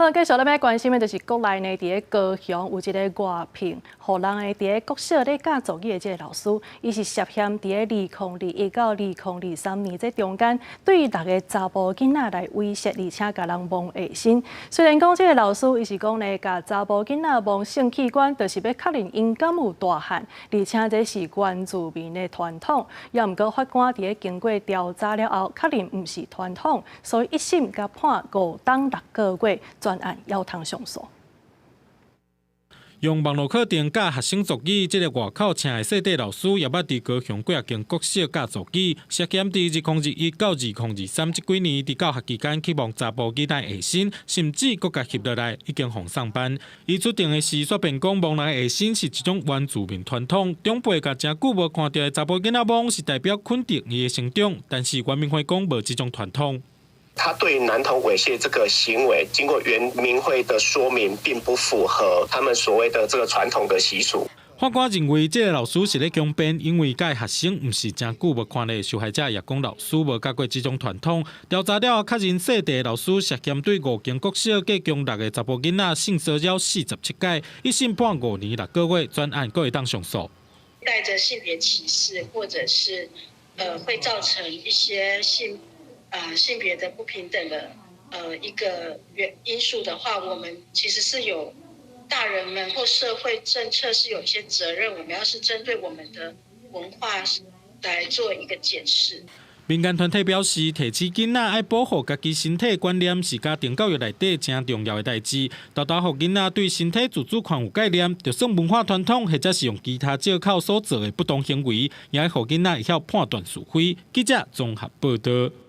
好，继续咱要关心的就是国内呢，伫咧高雄有一个外聘，互人的伫咧国小咧教族语的这个老师，伊是涉嫌伫咧2021到2023年这中间，对6个查甫囡仔来威胁，而且甲人摸下身。虽然讲这个老师伊是讲呢，甲查甫囡仔摸性器官，就是要确认因敢有大汉，而且这是原住民的传统。也毋过法官伫咧经过调查了后，确认毋是传统，所以一审甲判5档6个月。专案要通上诉。用网络课程教学生族语，这个外口请的细底老师也捌伫高雄几啊间国小教族语，涉嫌伫2021到2023这几年伫教学期间去摸查甫囡仔下身，甚至搁甲翕落来已经互送班。伊出庭的时说辩讲，摸人下身是一种原住民传统，长辈甲真久无看到的查甫囡仔摸是代表肯定伊的成长，但是原民会讲无这种传统。他对男童猥亵这个行为，经过原民会的说明，并不符合他们所谓的这个传统的习俗。法官认为，这个老师是咧强辩，因为该学生毋是真久无看咧，受害者也讲老师无教过这种传统。调查了后，确认细地老师涉嫌对5间国小计将6个查甫囡仔性骚扰47届，一审判5年6个月，专案搁会当上诉。带着性别歧视，或者是会造成一些性别的不平等的一个因素的话，我们其实是有大人们或社会政策是有一些责任，我们要是针对我们的文化来做一个检视。民间团体表示，提起囡仔爱保护家己身体的观念是家庭教育内底真重要的代志。豆豆互囡仔对身体自主权有概念，就算文化传统或者是用其他借口所做的不当行为，也要互囡仔会晓判断是非。记者综合报道。